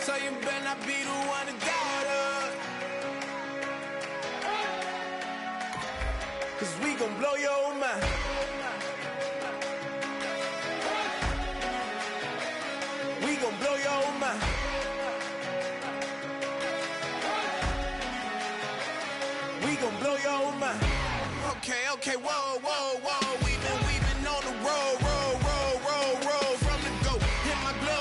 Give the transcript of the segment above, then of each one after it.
So you better not be the one to doubt us. 'Cause we gon' blow your mind. We gon' blow your mind. We gon' blow your mind. Okay, whoa, whoa, whoa. We've been on the road from the go. Hit my blow.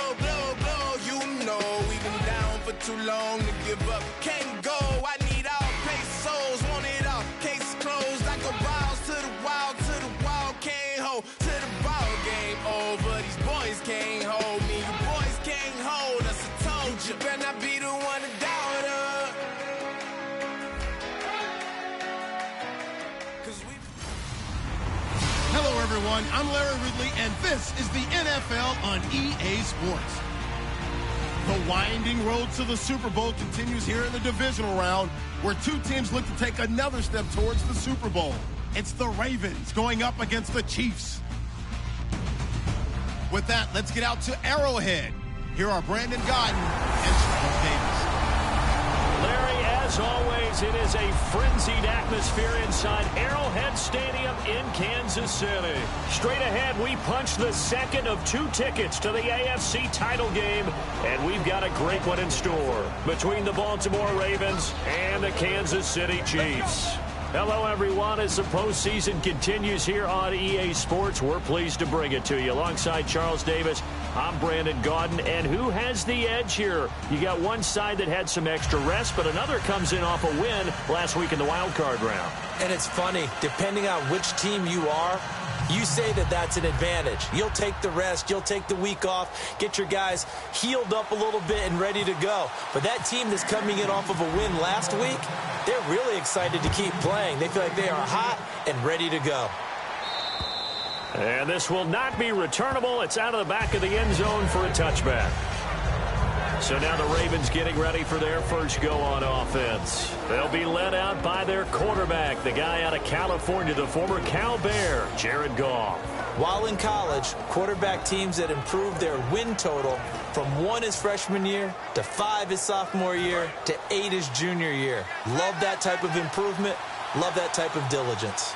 You know we've been down for too long to give up. Can't go. I need all pesos. Want it all. Case closed. I go balls to the wall. Can't hold to the ball game over. These boys can't hold me. You boys can't hold us. I told you. Better not be the one to doubt us. Hello, everyone. I'm Larry Ridley, and this is the NFL on EA Sports. The winding road to the Super Bowl continues here in the divisional round, where two teams look to take another step towards the Super Bowl. It's the Ravens going up against the Chiefs. With that, let's get out to Arrowhead. Here are Brandon Gaudin and Charles Davis. Larry, as always, it is a frenzied atmosphere inside Arrowhead Stadium in Kansas City. Straight ahead, we punch the second of two tickets to the AFC title game, and we've got a great one in store between the Baltimore Ravens and the Kansas City Chiefs. Hello, everyone. As the postseason continues here on EA Sports, we're pleased to bring it to you. Alongside Charles Davis, I'm Brandon Gaudin. And who has the edge here? You got one side that had some extra rest, but another comes in off a win last week in the wild card round. And it's funny, depending on which team you are, you say that that's an advantage. You'll take the rest. You'll take the week off. Get your guys healed up a little bit and ready to go. But that team that's coming in off of a win last week, they're really excited to keep playing. They feel like they are hot and ready to go. And this will not be returnable. It's out of the back of the end zone for a touchback. So now the Ravens getting ready for their first go on offense. They'll be led out by their quarterback, the guy out of California, the former Cal Bear, Jared Goff. While in college, quarterback teams that improved their win total from 1 his freshman year to 5 his sophomore year to 8 his junior year. Love that type of improvement. Love that type of diligence.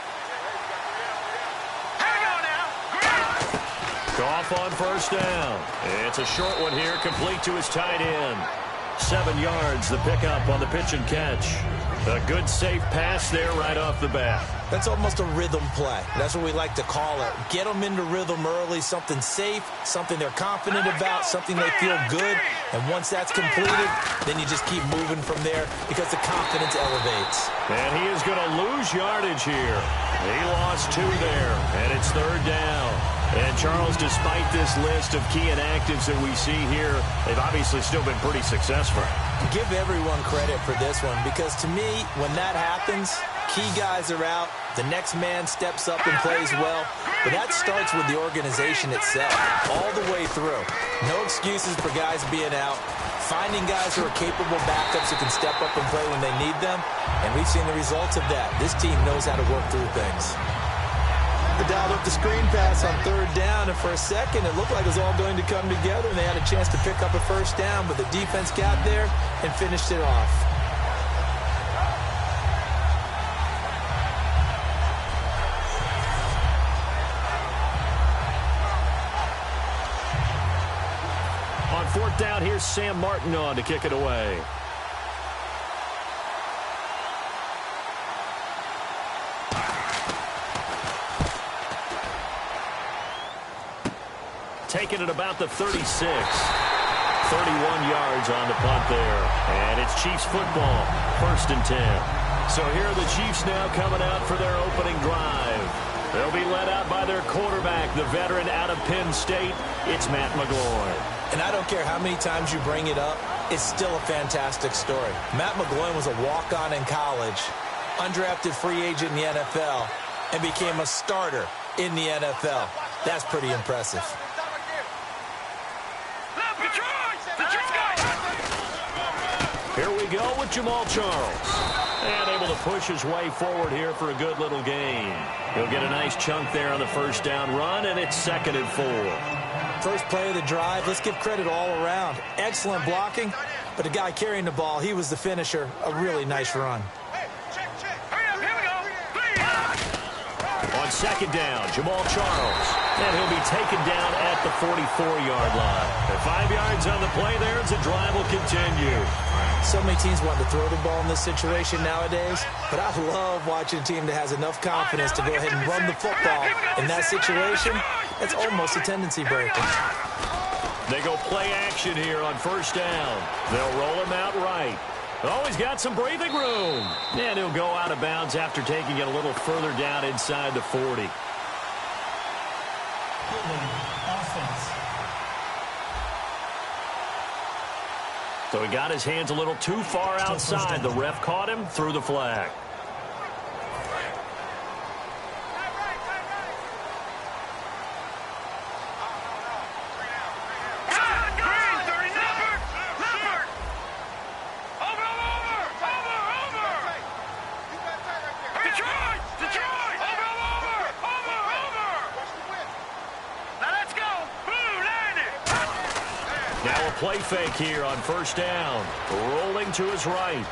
Goff on first down. It's a short one here, complete to his tight end. 7 yards, the pickup on the pitch and catch. A good, safe pass there right off the bat. That's almost a rhythm play. That's what we like to call it. Get them into rhythm early, something safe, something they're confident about, something they feel good. And once that's completed, then you just keep moving from there because the confidence elevates. And he is going to lose yardage here. He lost 2 there, and it's third down. And, Charles, despite this list of key inactives that we see here, they've obviously still been pretty successful. Give everyone credit for this one because, to me, when that happens, key guys are out, the next man steps up and plays well. But that starts with the organization itself, all the way through. No excuses for guys being out. Finding guys who are capable backups who can step up and play when they need them. And we've seen the results of that. This team knows how to work through things. They dialed up the screen pass on third down, and for a second it looked like it was all going to come together, and they had a chance to pick up a first down, but the defense got there and finished it off. On fourth down, here's Sam Martin on to kick it away. Taking it about the 36. 31 yards on the punt there. And it's Chiefs football, 1st and 10. So here are the Chiefs now coming out for their opening drive. They'll be led out by their quarterback, the veteran out of Penn State. It's Matt McGloin. And I don't care how many times you bring it up, it's still a fantastic story. Matt McGloin was a walk-on in college, undrafted free agent in the NFL, and became a starter in the NFL. That's pretty impressive. Here we go with Jamal Charles. And able to push his way forward here for a good little gain. He'll get a nice chunk there on the first down run, and it's 2nd and 4. First play of the drive, let's give credit all around. Excellent blocking, but the guy carrying the ball, he was the finisher. A really nice run. On second down, Jamal Charles. And he'll be taken down at the 44-yard line. And 5 yards on the play there as the drive will continue. So many teams want to throw the ball in this situation nowadays, but I love watching a team that has enough confidence to go ahead and run the football. In that situation, that's almost a tendency breaker. They go play action here on first down. They'll roll him out right. Oh, he's got some breathing room. And he'll go out of bounds after taking it a little further down inside the 40. So he got his hands a little too far outside. The ref caught him, threw the flag. Play fake here on first down. Rolling to his right.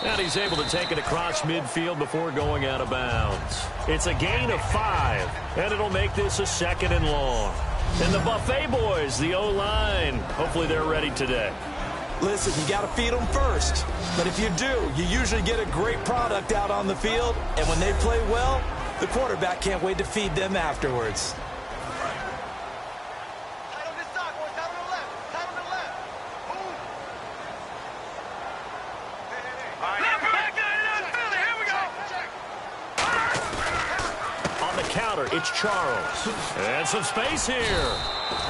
And he's able to take it across midfield before going out of bounds. It's a gain of 5, and it'll make this a 2nd and long. And the Buffet boys, the O-line, hopefully they're ready today. Listen, you got to feed them first. But if you do, you usually get a great product out on the field. And when they play well, the quarterback can't wait to feed them afterwards. It's Charles. And some space here.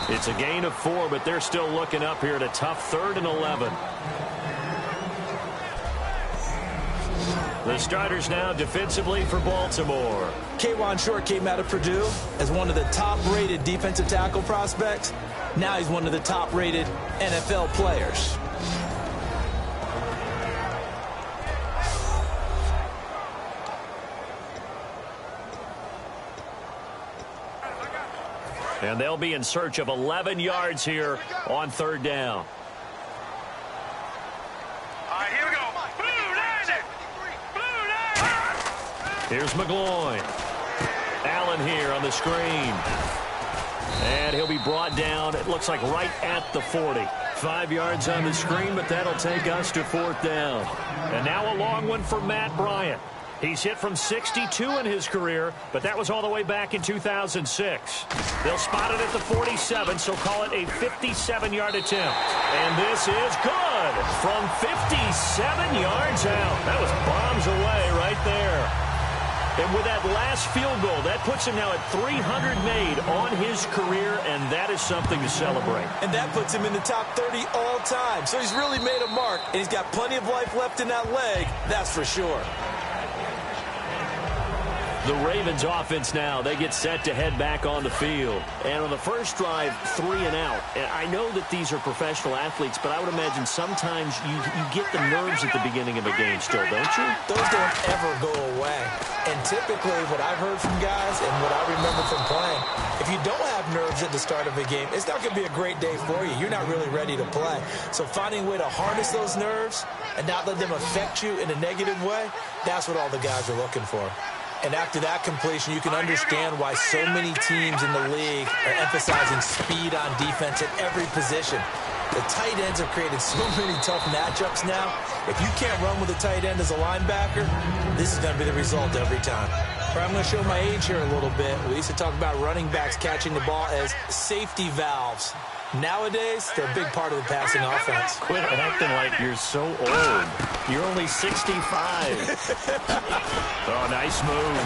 It's a gain of 4, but they're still looking up here at a tough 3rd and 11. The starters now defensively for Baltimore. K'Wan Short came out of Purdue as one of the top-rated defensive tackle prospects. Now he's one of the top-rated NFL players. And they'll be in search of 11 yards here on 3rd down. All right, here we go. Here's McGloin. Allen here on the screen. And he'll be brought down, it looks like right at the 40. 5 yards on the screen, but that'll take us to 4th down. And now a long one for Matt Bryant. He's hit from 62 in his career, but that was all the way back in 2006. They'll spot it at the 47, so call it a 57-yard attempt. And this is good from 57 yards out. That was bombs away right there. And with that last field goal, that puts him now at 300 made on his career, and that is something to celebrate. And that puts him in the top 30 all time. So he's really made a mark, and he's got plenty of life left in that leg, that's for sure. The Ravens offense now, they get set to head back on the field. And on the first drive, 3 and out. And I know that these are professional athletes, but I would imagine sometimes you get the nerves at the beginning of a game still, don't you? Those don't ever go away. And typically what I've heard from guys and what I remember from playing, if you don't have nerves at the start of a game, it's not going to be a great day for you. You're not really ready to play. So finding a way to harness those nerves and not let them affect you in a negative way, that's what all the guys are looking for. And after that completion, you can understand why so many teams in the league are emphasizing speed on defense at every position. The tight ends have created so many tough matchups now. If you can't run with a tight end as a linebacker, this is going to be the result every time. I'm going to show my age here a little bit. We used to talk about running backs catching the ball as safety valves. Nowadays, they're a big part of the passing offense. Quit acting like you're so old. You're only 65. Oh, nice move.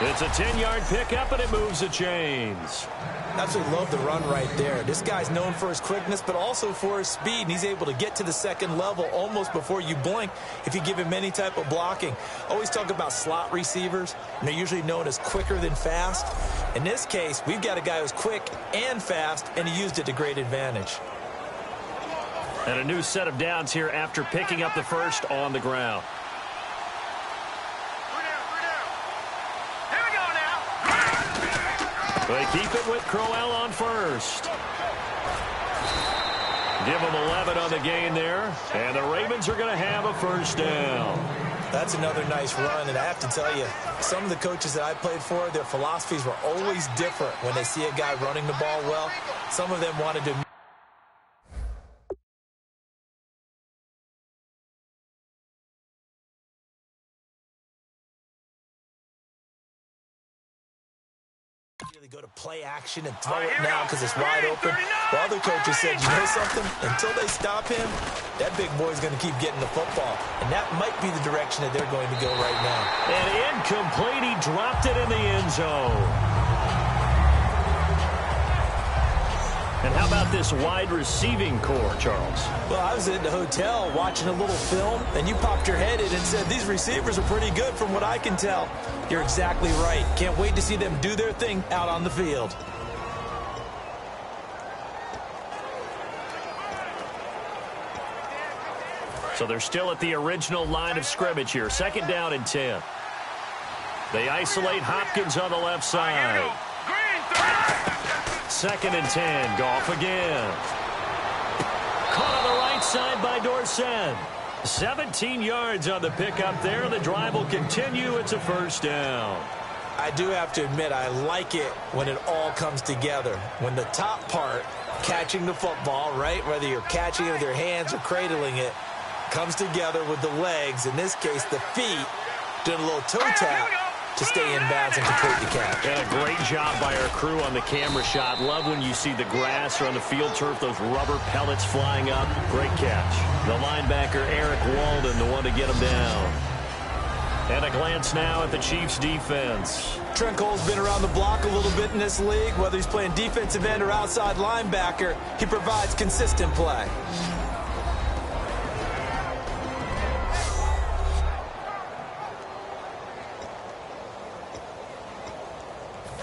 It's a 10-yard pickup, and it moves the chains. Absolutely love the run right there. This guy's known for his quickness, but also for his speed, and he's able to get to the second level almost before you blink if you give him any type of blocking. Always talk about slot receivers, and they're usually known as quicker than fast. In this case, we've got a guy who's quick and fast, and he used it to great advantage. And a new set of downs here after picking up the first on the ground. They keep it with Crowell on first. Give them 11 on the gain there. And the Ravens are going to have a first down. That's another nice run, and I have to tell you, some of the coaches that I played for, their philosophies were always different when they see a guy running the ball well. Some of them wanted to go to play action and throw it now because it's wide open. While other coaches said, you know something? Until they stop him, that big boy's going to keep getting the football. And that might be the direction that they're going to go right now. And incomplete. He dropped it in the end zone. And how about this wide receiving core, Charles? Well, I was at the hotel watching a little film, and you popped your head in and said, these receivers are pretty good from what I can tell. You're exactly right. Can't wait to see them do their thing out on the field. So they're still at the original line of scrimmage here. 2nd down and 10. They isolate Hopkins on the left side. 2nd and 10. Goff again. Caught on the right side by Dorsett. 17 yards on the pickup there. The drive will continue. It's a first down. I do have to admit, I like it when it all comes together. When the top part, catching the football, right, whether you're catching it with your hands or cradling it, comes together with the legs, in this case the feet, doing a little toe tap to stay in bounds and complete the catch. And a great job by our crew on the camera shot. Love when you see the grass or on the field turf, those rubber pellets flying up. Great catch. The linebacker, Eric Walden, the one to get him down. And a glance now at the Chiefs' defense. Trent Cole's been around the block a little bit in this league. Whether he's playing defensive end or outside linebacker, he provides consistent play.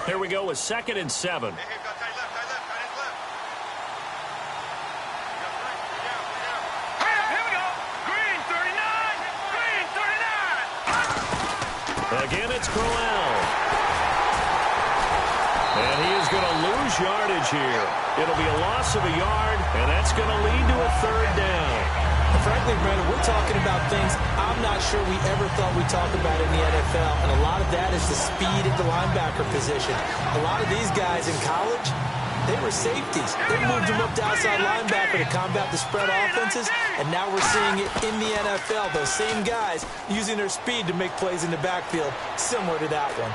Here we go with 2nd and 7. Again, it's Crowell. And he is going to lose yardage here. It'll be a loss of a yard, and that's going to lead to a 3rd down. Frankly, Brandon, we're talking about things I'm not sure we ever thought we'd talk about in the NFL, and a lot of that is the speed at the linebacker position. A lot of these guys in college, they were safeties. They moved them up to outside linebacker to combat the spread offenses, and now we're seeing it in the NFL. Those same guys using their speed to make plays in the backfield, similar to that one.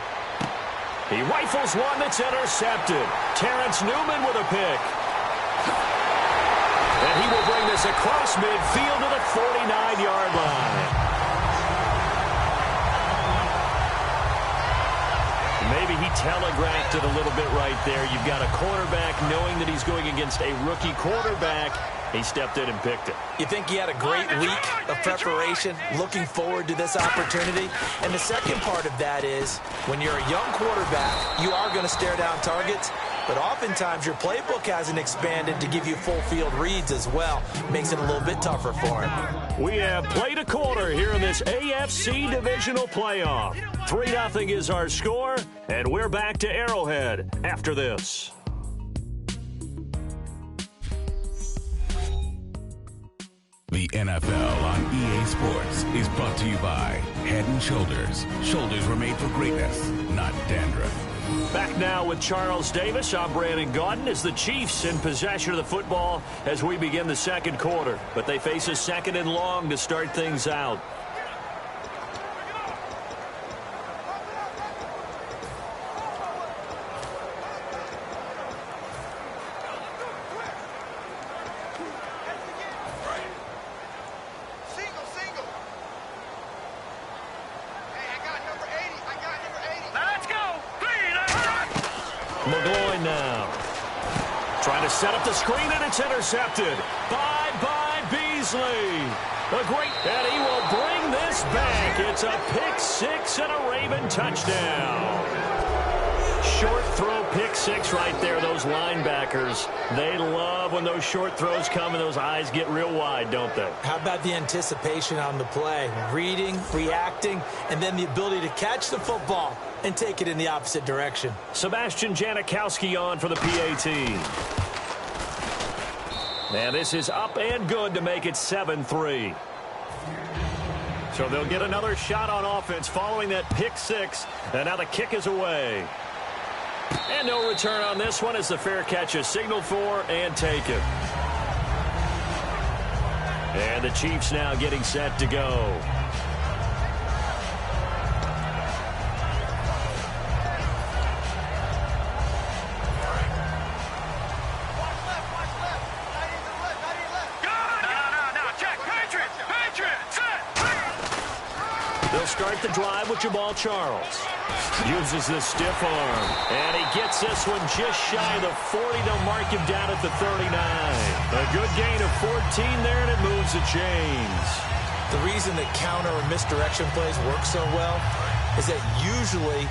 He rifles one that's intercepted. Terrence Newman with a pick. And he will bring this across midfield to the 49-yard line. Maybe he telegraphed it a little bit right there. You've got a quarterback knowing that he's going against a rookie quarterback. He stepped in and picked it. You think he had a great week of preparation, looking forward to this opportunity? And the second part of that is, when you're a young quarterback, you are going to stare down targets, but oftentimes your playbook hasn't expanded to give you full field reads as well. Makes it a little bit tougher for him. We have played a quarter here in this AFC Divisional playoff. 3-0 is our score, and we're back to Arrowhead after this. The NFL on EA Sports is brought to you by Head & Shoulders. Shoulders were made for greatness, not dandruff. Back now with Charles Davis. I'm Brandon Gaudin as the Chiefs in possession of the football as we begin the 2nd quarter. But they face a 2nd and long to start things out. McGloin now. Trying to set up the screen, and it's intercepted. By Beasley. A great, and he will bring this back. It's a pick 6 and a Raven touchdown. Short throw pick 6 right there, those linebackers. They love when those short throws come and those eyes get real wide, don't they? How about the anticipation on the play? Reading, reacting, and then the ability to catch the football and take it in the opposite direction. Sebastian Janikowski on for the PAT. And this is up and good to make it 7-3. So they'll get another shot on offense following that pick 6. And now the kick is away. And no return on this one as the fair catch is signaled for and taken. And the Chiefs now getting set to go. They'll start the drive with Jamal Charles. Uses the stiff arm. And he gets this one just shy of the 40. They'll mark him down at the 39. A good gain of 14 there, and it moves the chains. The reason that counter or misdirection plays work so well is that usually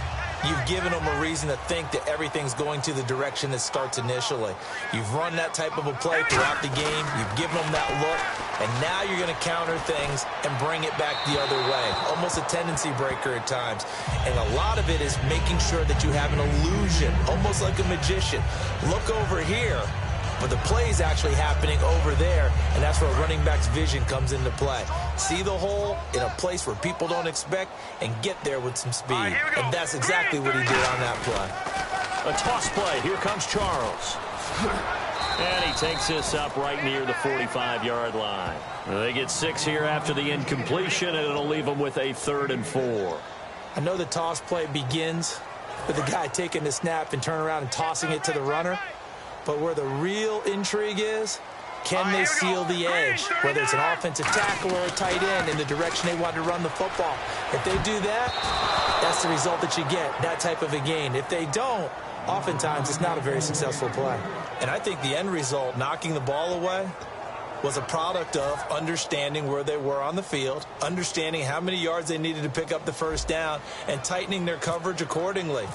you've given them a reason to think that everything's going to the direction that starts initially. You've run that type of a play throughout the game. You've given them that look. And now you're going to counter things and bring it back the other way. Almost a tendency breaker at times. And a lot of it is making sure that you have an illusion, almost like a magician. Look over here, but the play is actually happening over there, and that's where a running back's vision comes into play. See the hole in a place where people don't expect and get there with some speed. And that's exactly what he did on that play. A toss play. Here comes Charles. And he takes this up right near the 45-yard line. They get 6 here after the incompletion, and it'll leave them with a 3rd and 4. I know the toss play begins with the guy taking the snap and turning around and tossing it to the runner. But where the real intrigue is, can they seal the edge? Whether it's an offensive tackle or a tight end in the direction they want to run the football. If they do that, that's the result that you get, that type of a gain. If they don't, oftentimes it's not a very successful play. And I think the end result, knocking the ball away, was a product of understanding where they were on the field, understanding how many yards they needed to pick up the first down, and tightening their coverage accordingly.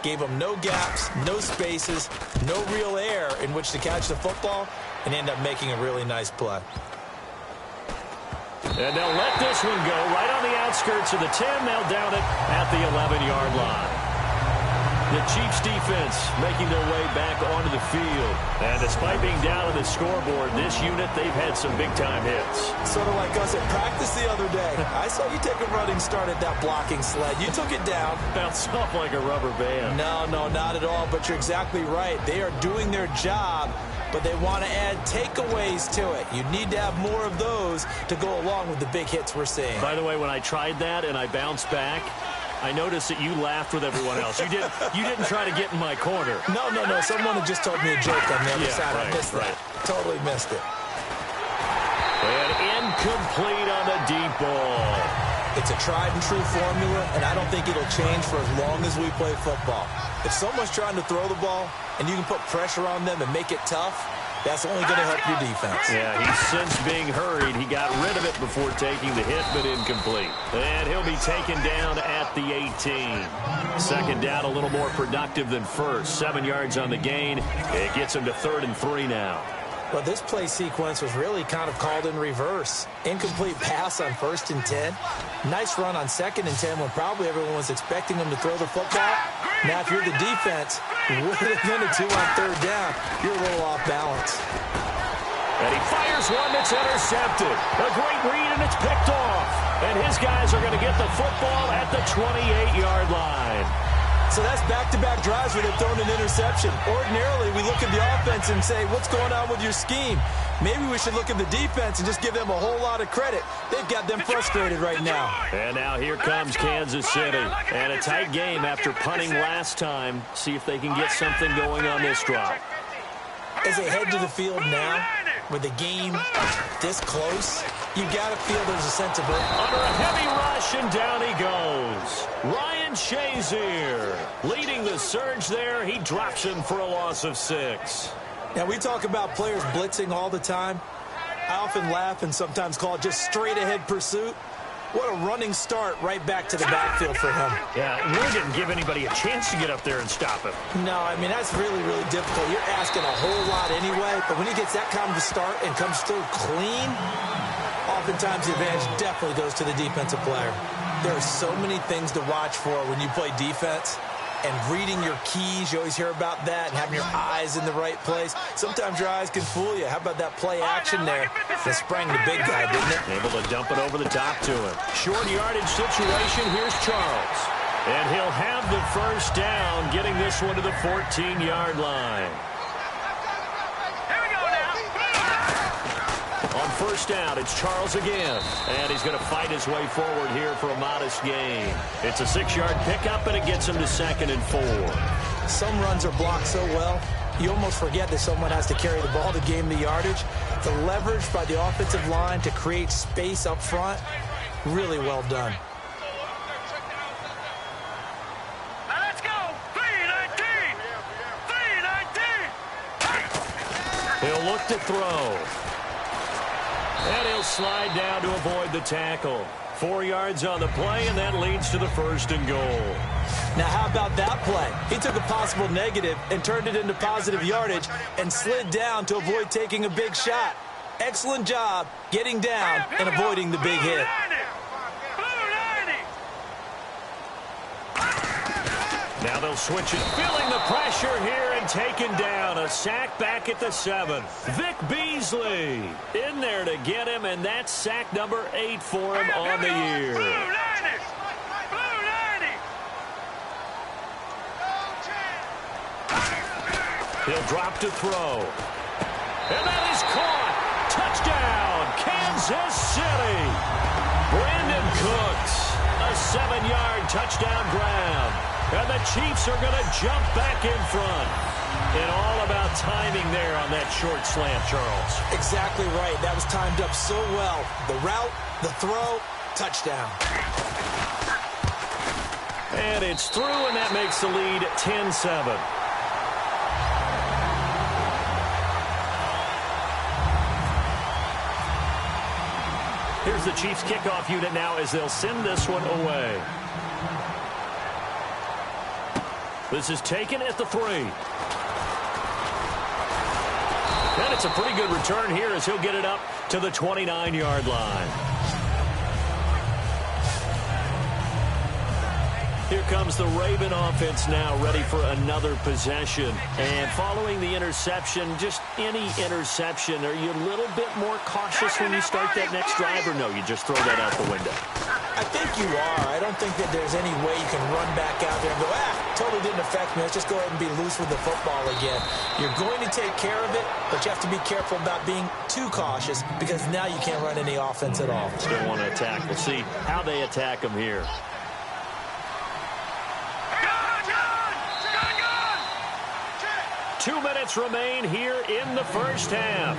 Gave them no gaps, no spaces, no real air in which to catch the football, and end up making a really nice play. And they'll let this one go right on the outskirts of the 10. They'll down it at the 11-yard line. The Chiefs defense making their way back onto the field. And despite being down on the scoreboard, this unit, they've had some big-time hits. Sort of like us at practice the other day. I saw you take a running start at that blocking sled. You took it down. Bounced off like a rubber band. No, not at all. But you're exactly right. They are doing their job, but they want to add takeaways to it. You need to have more of those to go along with the big hits we're seeing. By the way, when I tried that and I bounced back, I noticed that you laughed with everyone else. You didn't try to get in my corner. No. Someone had just told me a joke on the other side. Right, I missed that. Totally missed it. And incomplete on the deep ball. It's a tried-and-true formula, and I don't think it'll change for as long as we play football. If someone's trying to throw the ball and you can put pressure on them and make it tough, that's only going to help your defense. Yeah, he's since being hurried. He got rid of it before taking the hit, but incomplete. And he'll be taken down at the 18. Second down, a little more productive than first. 7 yards on the gain. It gets him to 3rd and 3 now. Well, this play sequence was really kind of called in reverse. Incomplete pass on 1st and 10. Nice run on 2nd and 10 when probably everyone was expecting him to throw the football. Now, if you're the defense, what are they going to do on 3rd down? You're a little off balance. And he fires one that's intercepted. A great read, and it's picked off. And his guys are going to get the football at the 28-yard line. So that's back-to-back drives where they've thrown an interception. Ordinarily, we look at the offense and say, what's going on with your scheme? Maybe we should look at the defense and just give them a whole lot of credit. They've got them frustrated right now. And now here comes Kansas City. And a tight game after punting last time. See if they can get something going on this drive. As they head to the field now, with the game this close, you got to feel there's a sense of urgency. Under a heavy rush, and down he goes. Ryan Shazier leading the surge there. He drops him for a loss of 6. Now, we talk about players blitzing all the time. I often laugh and sometimes call it just straight-ahead pursuit. What a running start right back to the backfield for him. Yeah, it really didn't give anybody a chance to get up there and stop him. No, I mean, that's really, really difficult. You're asking a whole lot anyway, but when he gets that kind of a start and comes through clean, oftentimes the advantage definitely goes to the defensive player. There are so many things to watch for when you play defense. And reading your keys, you always hear about that, and having your eyes in the right place. Sometimes your eyes can fool you. How about that play action there? That sprang the big guy, didn't it? Able to dump it over the top to him. Short yardage situation. Here's Charles. And he'll have the first down, getting this one to the 14-yard line. On first down, it's Charles again. And he's going to fight his way forward here for a modest gain. It's a 6-yard pickup, and it gets him to 2nd and 4. Some runs are blocked so well, you almost forget that someone has to carry the ball to gain the yardage. The leverage by the offensive line to create space up front, really well done. Let's go! 3-19! 3-19! He'll look to throw. And he'll slide down to avoid the tackle. 4 yards on the play, and that leads to the 1st and goal. Now, how about that play? He took a possible negative and turned it into positive yardage and slid down to avoid taking a big shot. Excellent job getting down and avoiding the big hit. Now they'll switch it, feeling the pressure here and taken down. A sack back at the 7. Vic Beasley in there to get him, and that's sack number 8 for him on the year. He'll drop to throw. And that is caught. Touchdown, Kansas City. Brandon Cooks, a 7-yard touchdown grab. And the Chiefs are going to jump back in front. And all about timing there on that short slant, Charles. Exactly right. That was timed up so well. The route, the throw, touchdown. And it's through, and that makes the lead 10-7. Here's the Chiefs kickoff unit now as they'll send this one away. This is taken at the 3. And it's a pretty good return here as he'll get it up to the 29-yard line. Here comes the Raven offense now, ready for another possession. And following the interception, just any interception, are you a little bit more cautious when you start that next drive, or no, you just throw that out the window? I think you are. I don't think that there's any way you can run back out there and go, totally didn't affect me. Let's just go ahead and be loose with the football again. You're going to take care of it, but you have to be careful about being too cautious because now you can't run any offense at all. Still want to attack. We'll see how they attack him here. Two minutes remain here in the first half.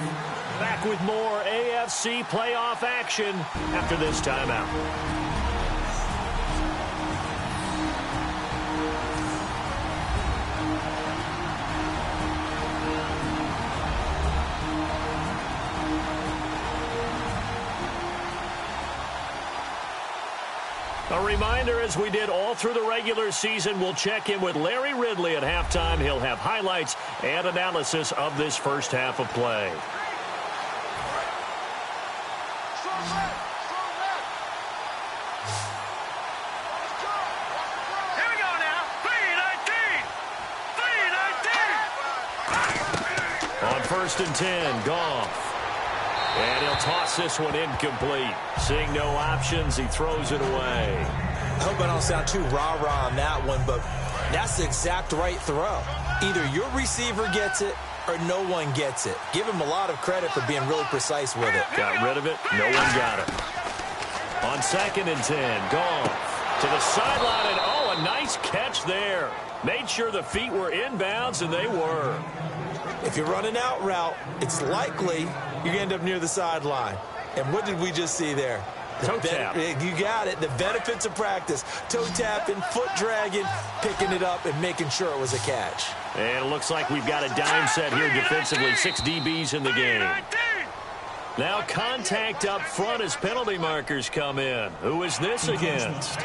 Back with more AFC playoff action after this timeout. A reminder, as we did all through the regular season, we'll check in with Larry Ridley at halftime. He'll have highlights and analysis of this first half of play. Here we go now. 3-19. 3-19. On 1st and 10, Goff. And he'll toss this one incomplete. Seeing no options, he throws it away. I hope I don't sound too rah-rah on that one, but that's the exact right throw. Either your receiver gets it or no one gets it. Give him a lot of credit for being really precise with it. Got rid of it. No one got it. On 2nd and 10, Goff to the sideline, and a nice catch there. Made sure the feet were inbounds, and they were. If you're running out route, it's likely you're going to end up near the sideline. And what did we just see there? Toe tap. You got it. The benefits of practice. Toe tapping, foot dragging, picking it up, and making sure it was a catch. And it looks like we've got a dime set here defensively. 6 DBs in the game. Now contact up front as penalty markers come in. Who is this against?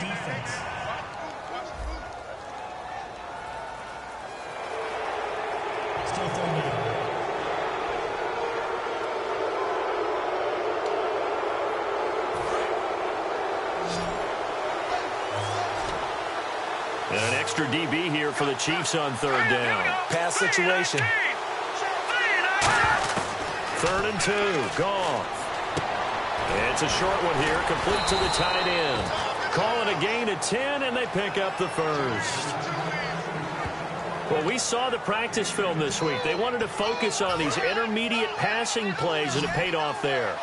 And an extra DB here for the Chiefs on third down. Pass situation. 3rd and 2. Goff. It's a short one here, complete to the tight end. Calling a gain of 10, and they pick up the first. Well, we saw the practice film this week. They wanted to focus on these intermediate passing plays, and it paid off there.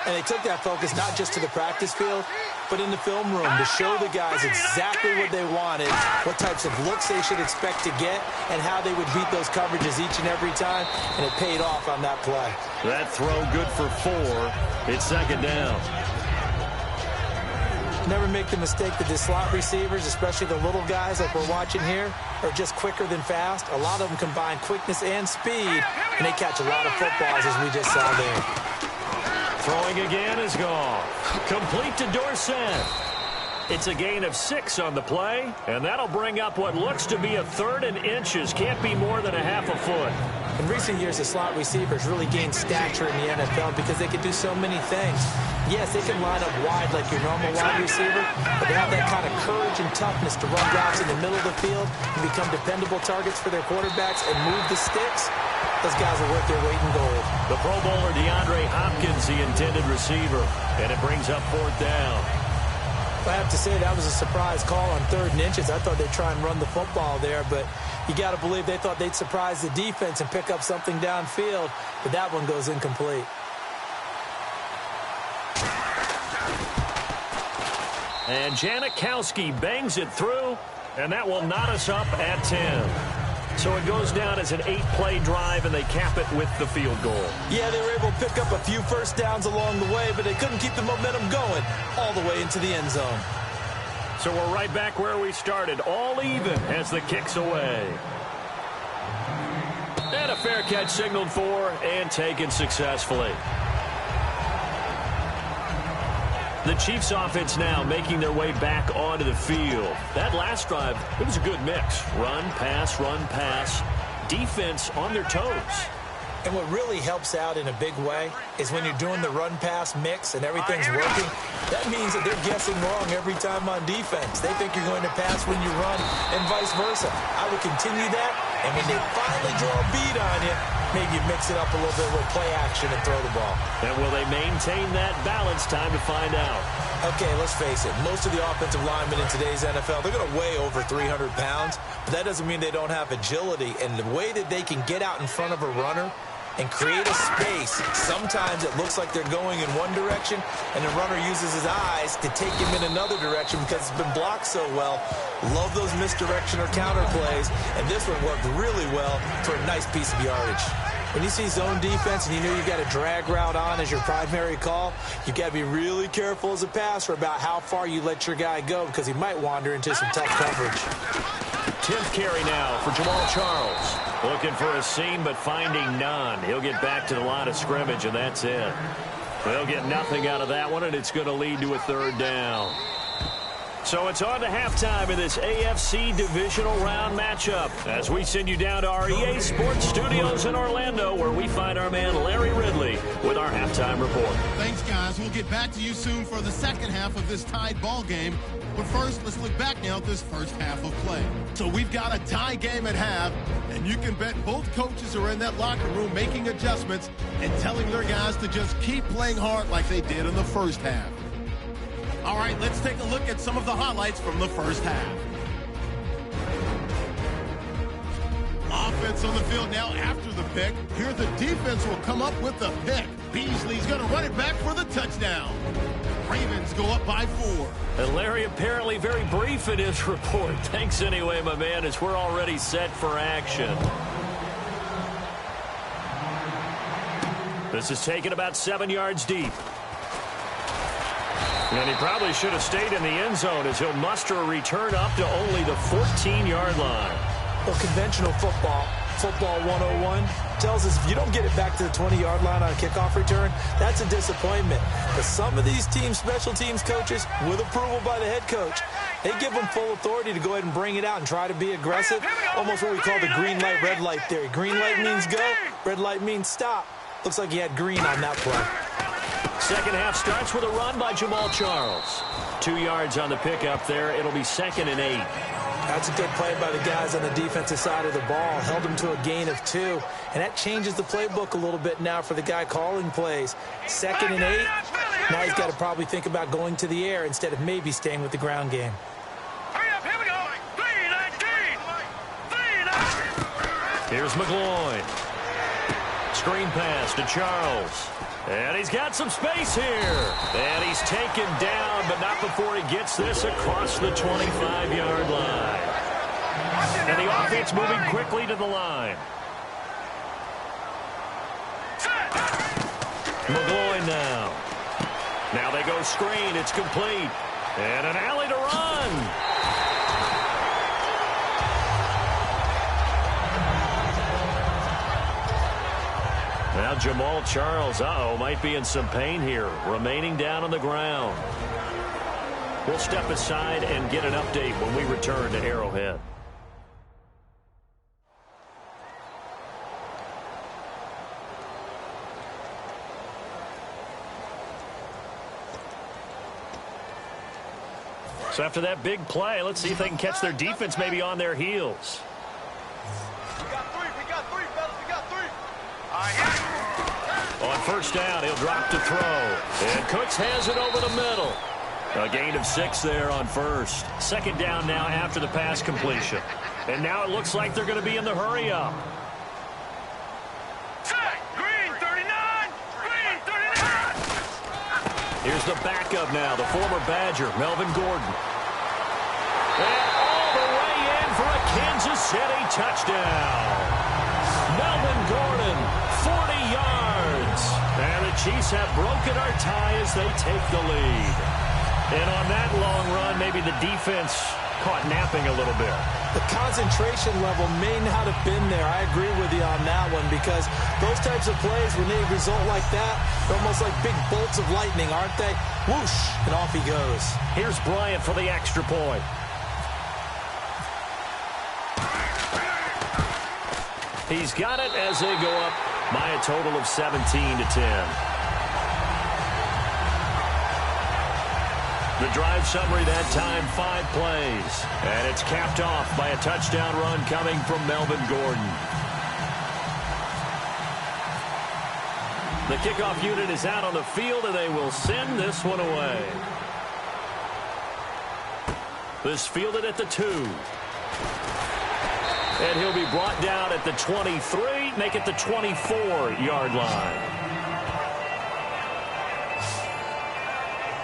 And they took that focus not just to the practice field, but in the film room to show the guys exactly what they wanted, what types of looks they should expect to get, and how they would beat those coverages each and every time, and it paid off on that play. That throw good for 4. It's second down. Never make the mistake that the slot receivers, especially the little guys like we're watching here, are just quicker than fast. A lot of them combine quickness and speed, and they catch a lot of footballs, as we just saw there. Throwing again is gone. Complete to Dorsett. It's a gain of 6 on the play, and that'll bring up what looks to be a 3rd and inches. Can't be more than a half a foot. In recent years, the slot receivers really gained stature in the NFL because they can do so many things. Yes, they can line up wide like your normal wide receiver, but they have that kind of courage and toughness to run routes in the middle of the field and become dependable targets for their quarterbacks and move the sticks. Those guys are worth their weight in gold. The Pro Bowler DeAndre Hopkins, the intended receiver, and it brings up 4th down. I have to say that was a surprise call on 3rd and inches. I thought they'd try and run the football there, but you got to believe they thought they'd surprise the defense and pick up something downfield, but that one goes incomplete. And Janikowski bangs it through, and that will knot us up at 10. So it goes down as an 8-play drive, and they cap it with the field goal. Yeah, they were able to pick up a few first downs along the way, but they couldn't keep the momentum going all the way into the end zone. So we're right back where we started, all even as the kick's away. And a fair catch signaled for and taken successfully. The Chiefs offense now making their way back onto the field. That last drive, it was a good mix. Run, pass, defense on their toes. And what really helps out in a big way is when you're doing the run-pass mix and everything's working, that means that they're guessing wrong every time on defense. They think you're going to pass when you run and vice versa. I would continue that, and when they finally draw a bead on you, maybe you mix it up a little bit with play action and throw the ball. And will they maintain that balance? Time to find out. Okay, let's face it. Most of the offensive linemen in today's NFL, they're going to weigh over 300 pounds, but that doesn't mean they don't have agility. And the way that they can get out in front of a runner and create a space, sometimes it looks like they're going in one direction, and the runner uses his eyes to take him in another direction because it's been blocked so well. Love those misdirection or counter plays, and this one worked really well for a nice piece of yardage. When you see zone defense and you know you've got a drag route on as your primary call, you've got to be really careful as a passer about how far you let your guy go because he might wander into some tough coverage. 10th carry now for Jamal Charles. Looking for a seam, but finding none. He'll get back to the line of scrimmage, and that's it. They'll get nothing out of that one, and it's going to lead to a 3rd down. So it's on to halftime in this AFC Divisional Round matchup as we send you down to our EA Sports Studios in Orlando, where we find our man Larry Ridley with our halftime report. Thanks, guys. We'll get back to you soon for the second half of this tied ball game. But first, let's look back now at this first half of play. So we've got a tie game at half, and you can bet both coaches are in that locker room making adjustments and telling their guys to just keep playing hard like they did in the first half. All right, let's take a look at some of the highlights from the first half. Offense on the field now after the pick. Here the defense will come up with the pick. Beasley's going to run it back for the touchdown. Ravens go up by 4. And Larry apparently very brief in his report. Thanks anyway, my man, as we're already set for action. This is taken about 7 yards deep. And he probably should have stayed in the end zone as he'll muster a return up to only the 14-yard line. Well, conventional football Football 101 tells us if you don't get it back to the 20-yard line on a kickoff return, that's a disappointment. But some of these teams, special teams coaches, with approval by the head coach, they give them full authority to go ahead and bring it out and try to be aggressive. Almost what we call the green light, red light theory. Green light means go, red light means stop. Looks like he had green on that play. Second half starts with a run by Jamal Charles. 2 yards on the pickup there. It'll be 2nd and 8. That's a good play by the guys on the defensive side of the ball. Held them to a gain of 2. And that changes the playbook a little bit now for the guy calling plays. 2nd and 8. Now he's got to probably think about going to the air instead of maybe staying with the ground game. Here's McGloin. Screen pass to Charles. And he's got some space here. And he's taken down, but not before he gets this across the 25-yard line. And the offense moving quickly to the line. McGloin now. Now they go screen. It's complete. And an alley to run. Now Jamal Charles, might be in some pain here, remaining down on the ground. We'll step aside and get an update when we return to Arrowhead. So after that big play, let's see if they can catch their defense maybe on their heels. On first down, he'll drop to throw. And Cooks has it over the middle. A gain of 6 there on first. 2nd down now after the pass completion. And now it looks like they're going to be in the hurry-up. Green 39! Green 39! Here's the backup now, the former Badger, Melvin Gordon. And all the way in for a Kansas City touchdown. Melvin Gordon, 40 yards. And the Chiefs have broken our tie as they take the lead. And on that long run, maybe the defense caught napping a little bit. The concentration level may not have been there. I agree with you on that one because those types of plays, when they result like that, they're almost like big bolts of lightning, aren't they? Whoosh, and off he goes. Here's Bryant for the extra point. He's got it as they go up by a total of 17-10. The drive summary that time, 5 plays. And it's capped off by a touchdown run coming from Melvin Gordon. The kickoff unit is out on the field, and they will send this one away. This fielded at the 2. And he'll be brought down at the 23, make it the 24-yard line.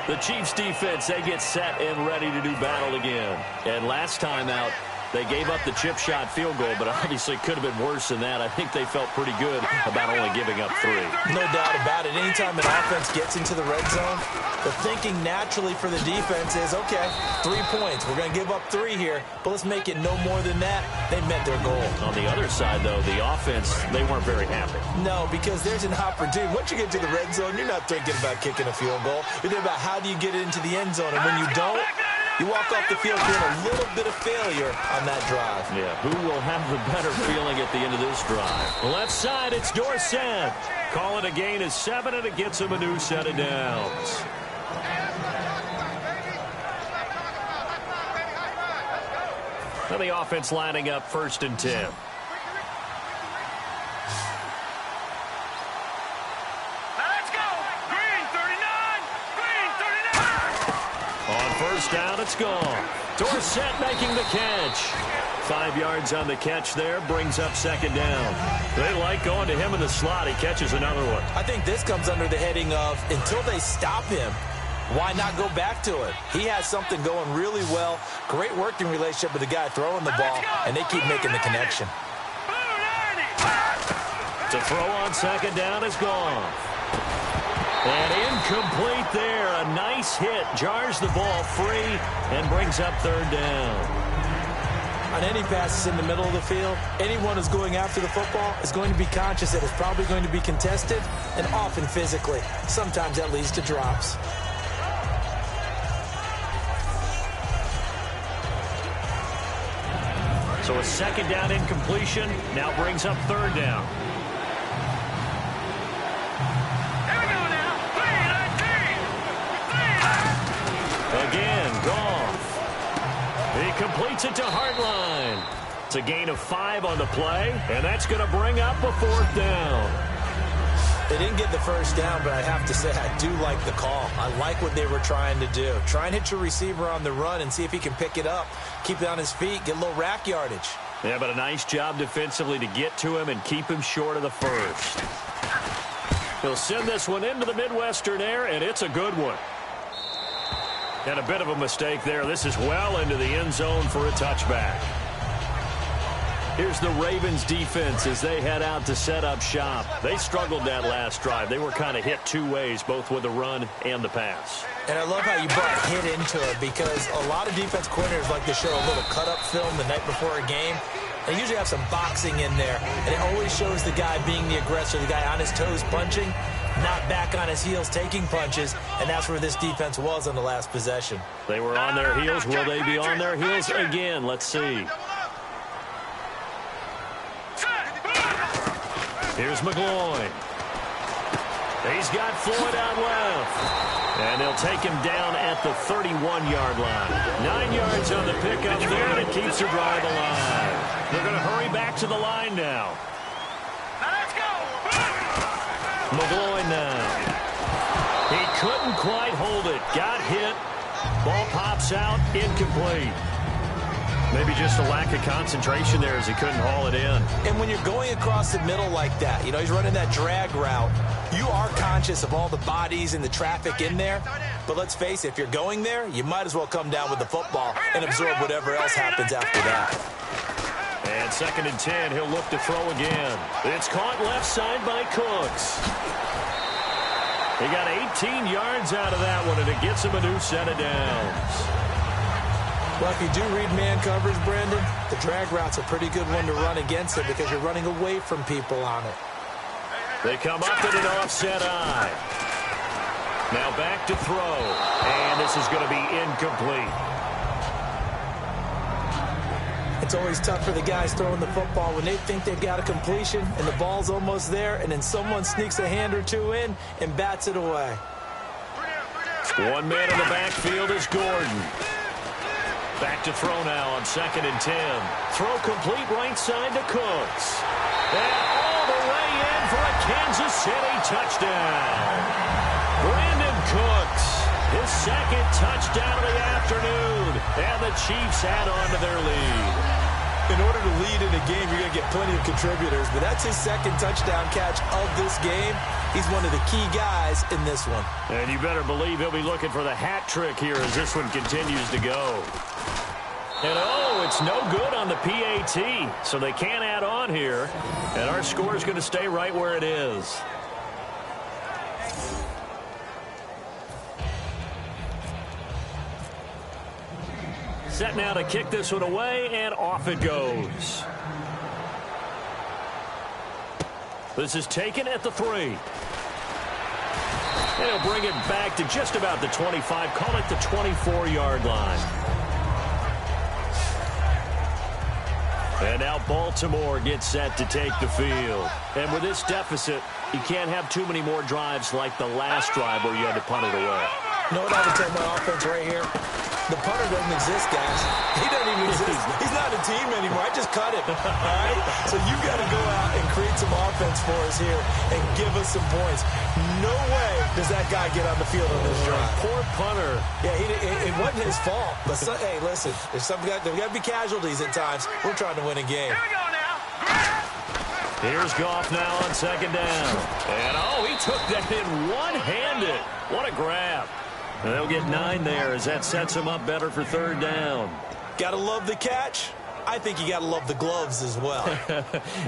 The Chiefs defense, they get set and ready to do battle again. And last time out, they gave up the chip shot field goal, but obviously could have been worse than that. I think they felt pretty good about only giving up 3. No doubt about it. Anytime an offense gets into the red zone, the thinking naturally for the defense is, okay, 3 points. We're going to give up 3 here, but let's make it no more than that. They met their goal. On the other side, though, the offense, they weren't very happy. No, because there's an opportunity. Once you get to the red zone, you're not thinking about kicking a field goal. You're thinking about how do you get it into the end zone, and when you don't, you walk off the field feeling a little bit of failure on that drive. Yeah, who will have the better feeling at the end of this drive? Left side, it's Dorsett. Call it a gain of 7, and it gets him a new set of downs. Now the offense lining up 1st and 10. First down, it's gone. Dorsett making the catch. 5 yards on the catch there, brings up 2nd down. They like going to him in the slot. He catches another one. I think this comes under the heading of until they stop him, why not go back to it? He has something going really well. Great working relationship with the guy throwing the ball, and they keep making the connection. To throw on 2nd down is gone. And incomplete there. A nice hit. Jars the ball free and brings up 3rd down. I On any passes in the middle of the field, anyone who's going after the football is going to be conscious that it's probably going to be contested, and often physically. Sometimes that leads to drops. So a second down incompletion now brings up third down. Here we go now. 3-19. Again, Goff. He completes it to Hartline. It's a gain of 5 on the play, and that's going to bring up a fourth down. They didn't get the first down, but I have to say I do like the call. I like what they were trying to do. Try and hit your receiver on the run and see if he can pick it up, keep it on his feet, get a little rack yardage. Yeah, but a nice job defensively to get to him and keep him short of the first. He'll send this one into the Midwestern air, and it's a good one. And a bit of a mistake there. This is well into the end zone for a touchback. Here's the Ravens defense as they head out to set up shop. They struggled that last drive. They were kind of hit two ways, both with the run and the pass. And I love how you brought hit into it, because a lot of defense coordinators like to show a little cut-up film the night before a game. They usually have some boxing in there, and it always shows the guy being the aggressor, the guy on his toes punching, not back on his heels taking punches, and that's where this defense was on the last possession. They were on their heels. Will they be on their heels again? Let's see. Here's McGloin. He's got Floyd out left. And they'll take him down at the 31-yard line. 9 yards on the pickup there, and it keeps the drive alive. They're going to hurry back to the line now. Let's go. McGloin now. He couldn't quite hold it. Got hit. Ball pops out. Incomplete. Maybe just a lack of concentration there as he couldn't haul it in. And when you're going across the middle like that, you know, he's running that drag route, you are conscious of all the bodies and the traffic in there. But let's face it, if you're going there, you might as well come down with the football and absorb whatever else happens after that. And 2nd and 10, he'll look to throw again. It's caught left side by Cooks. He got 18 yards out of that one, and it gets him a new set of downs. Well, if you do read man coverage, Brandon, the drag route's a pretty good one to run against it because you're running away from people on it. They come up in an offset eye. Now back to throw. And this is going to be incomplete. It's always tough for the guys throwing the football when they think they've got a completion and the ball's almost there, and then someone sneaks a hand or two in and bats it away. 1 man in the backfield is Gordon. Back to throw now on 2nd and 10. Throw complete right side to Cooks. And all the way in for a Kansas City touchdown. Brandon Cooks, his 2nd touchdown of the afternoon. And the Chiefs add on to their lead. In order to lead in a game, you're going to get plenty of contributors, but that's his 2nd touchdown catch of this game. He's one of the key guys in this one. And you better believe he'll be looking for the hat trick here as this one continues to go. And oh, it's no good on the PAT, so they can't add on here. And our score is going to stay right where it is. Set now to kick this one away, and off it goes. This is taken at the 3. And he'll bring it back to just about the 25, call it the 24-yard line. And now Baltimore gets set to take the field. And with this deficit, you can't have too many more drives like the last drive where you had to punt it away. You know what I would tell my offense right here? The punter doesn't exist, guys. He doesn't even exist. He's not a team anymore. I just cut him. All right? So you got to go out and create some offense for us here and give us some points. No way does that guy get on the field on this drive. Poor punter. Yeah, it wasn't his fault. But, hey, listen, there's got to be casualties at times. We're trying to win a game. Here we go now. Here's Goff now on 2nd down. And, oh, he took that in one-handed. What a grab. And they'll get 9 there as that sets him up better for 3rd down. Got to love the catch. I think you got to love the gloves as well.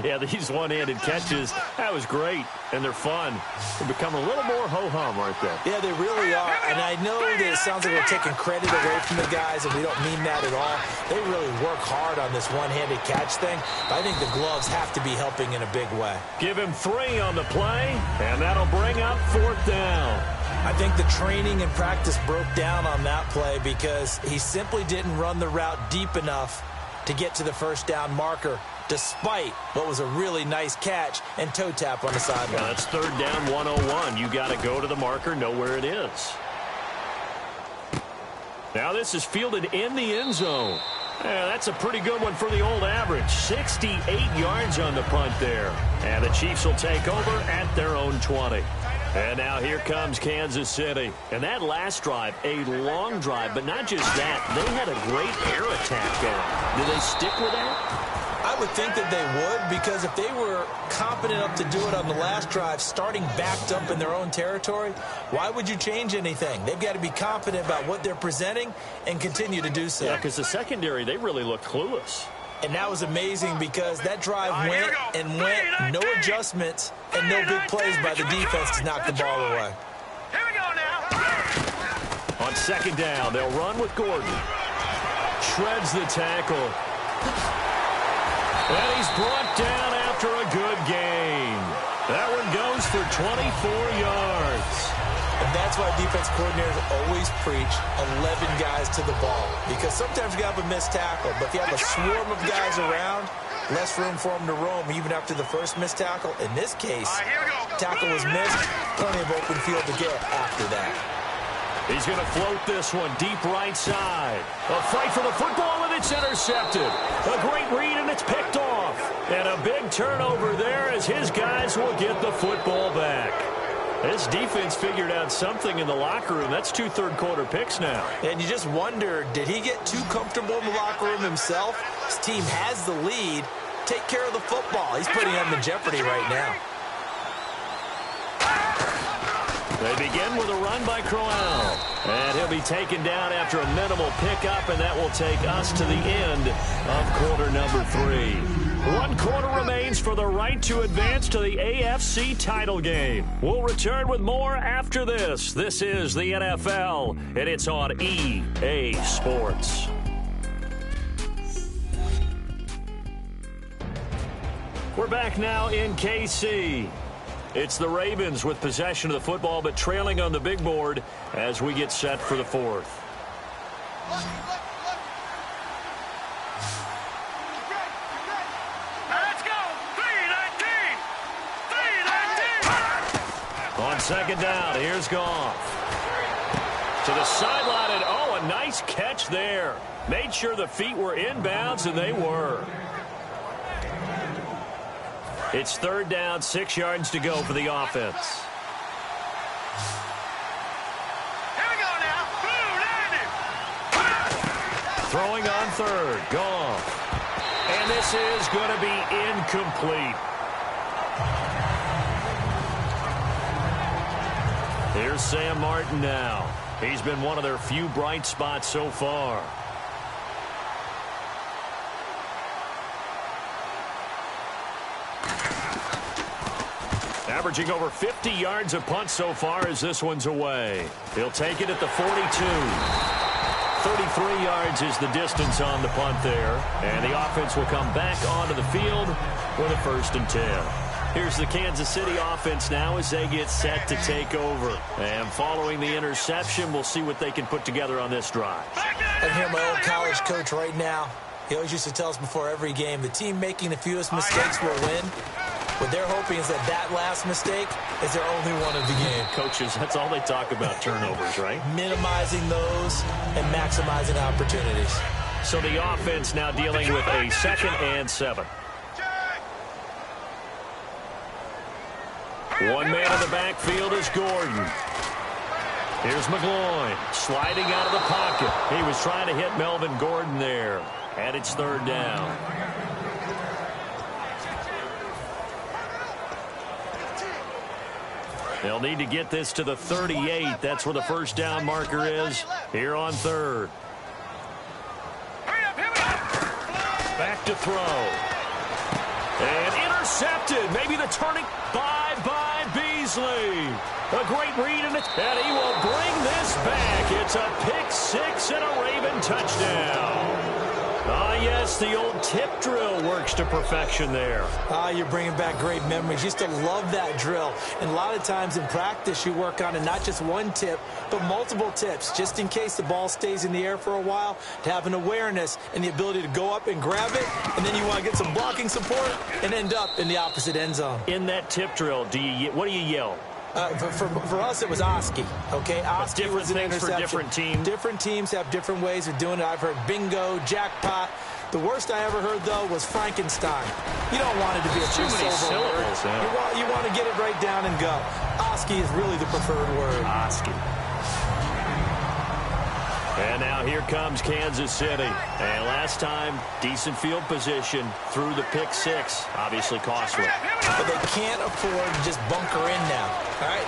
Yeah, these one-handed catches, that was great, and they're fun. They become a little more ho-hum, aren't they? Yeah, they really are, and I know that it sounds like we're taking credit away from the guys, and we don't mean that at all. They really work hard on this one-handed catch thing, but I think the gloves have to be helping in a big way. Give him 3 on the play, and that'll bring up 4th down. I think the training and practice broke down on that play because he simply didn't run the route deep enough to get to the first down marker, despite what was a really nice catch and toe tap on the sideline. Well, that's 3rd down 101. You got to go to the marker, know where it is. Now this is fielded in the end zone. Yeah, that's a pretty good one for the old average. 68 yards on the punt there. And the Chiefs will take over at their own 20. And now here comes Kansas City. And that last drive, a long drive, but not just that. They had a great air attack going. Do they stick with that? I would think that they would, because if they were competent enough to do it on the last drive, starting backed up in their own territory, why would you change anything? They've got to be confident about what they're presenting and continue to do so. Yeah, because the secondary, they really looked clueless. And that was amazing because that drive went and went, no adjustments and no big plays by the defense to knock the ball away. Here we go now. On 2nd down, they'll run with Gordon. Shreds the tackle. And he's brought down after a good gain. That one goes for 24 yards. And that's why defense coordinators always preach 11 guys to the ball. Because sometimes you have a missed tackle, but if you have a swarm of guys around, less room for them to roam even after the first missed tackle. In this case, tackle was missed, plenty of open field to get after that. He's going to float this one deep right side. A fight for the football, and it's intercepted. A great read, and it's picked off. And a big turnover there as his guys will get the football back. This defense figured out something in the locker room. That's 2 third-quarter picks now. And you just wonder, did he get too comfortable in the locker room himself? His team has the lead. Take care of the football. He's putting them in jeopardy right now. They begin with a run by Crowell. And he'll be taken down after a minimal pickup, and that will take us to the end of quarter number 3. 1 quarter remains for the right to advance to the AFC title game. We'll return with more after this. This is the NFL, and it's on EA Sports. We're back now in KC. It's the Ravens with possession of the football, but trailing on the big board as we get set for the 4th. Let's go. 3-19. 3-19. On 2nd down, here's Goff. To the sideline, and oh, a nice catch there. Made sure the feet were inbounds, and they were. It's 3rd down, 6 yards to go for the offense. Here we go now. Throwing on 3rd, Goff. And this is going to be incomplete. Here's Sam Martin now. He's been one of their few bright spots so far. Averaging over 50 yards a punt so far as this one's away. He'll take it at the 42. 33 yards is the distance on the punt there. And the offense will come back onto the field with a 1st and 10. Here's the Kansas City offense now as they get set to take over. And following the interception, we'll see what they can put together on this drive. I hear my old college coach right now. He always used to tell us before every game, the team making the fewest mistakes will win. What they're hoping is that last mistake is their only one of the game. Coaches, that's all they talk about, turnovers, right? Minimizing those and maximizing opportunities. So the offense now dealing with a 2nd and 7. One man in the backfield is Gordon. Here's McGloin sliding out of the pocket. He was trying to hit Melvin Gordon there. And it's 3rd down. They'll need to get this to the 38. That's where the 1st down marker is here on 3rd. Back to throw. And intercepted. Maybe the turning by Beasley. A great read, and he will bring this back. It's a pick six and a Raven touchdown. Ah, yes, the old tip drill works to perfection there. Ah, you're bringing back great memories. Used to love that drill. And a lot of times in practice, you work on it, not just one tip, but multiple tips, just in case the ball stays in the air for a while, to have an awareness and the ability to go up and grab it, and then you want to get some blocking support and end up in the opposite end zone. In that tip drill, what do you yell? For us, it was Oski. Okay, Oski was an interception. For different teams. Different teams have different ways of doing it. I've heard bingo, jackpot. The worst I ever heard, though, was Frankenstein. You don't want it to be a too many syllables. Yeah. You want to get it right down and go. Oski is really the preferred word. Oski. And now here comes Kansas City. And last time, decent field position through the pick six. Obviously costly. But they can't afford to just bunker in now. All right,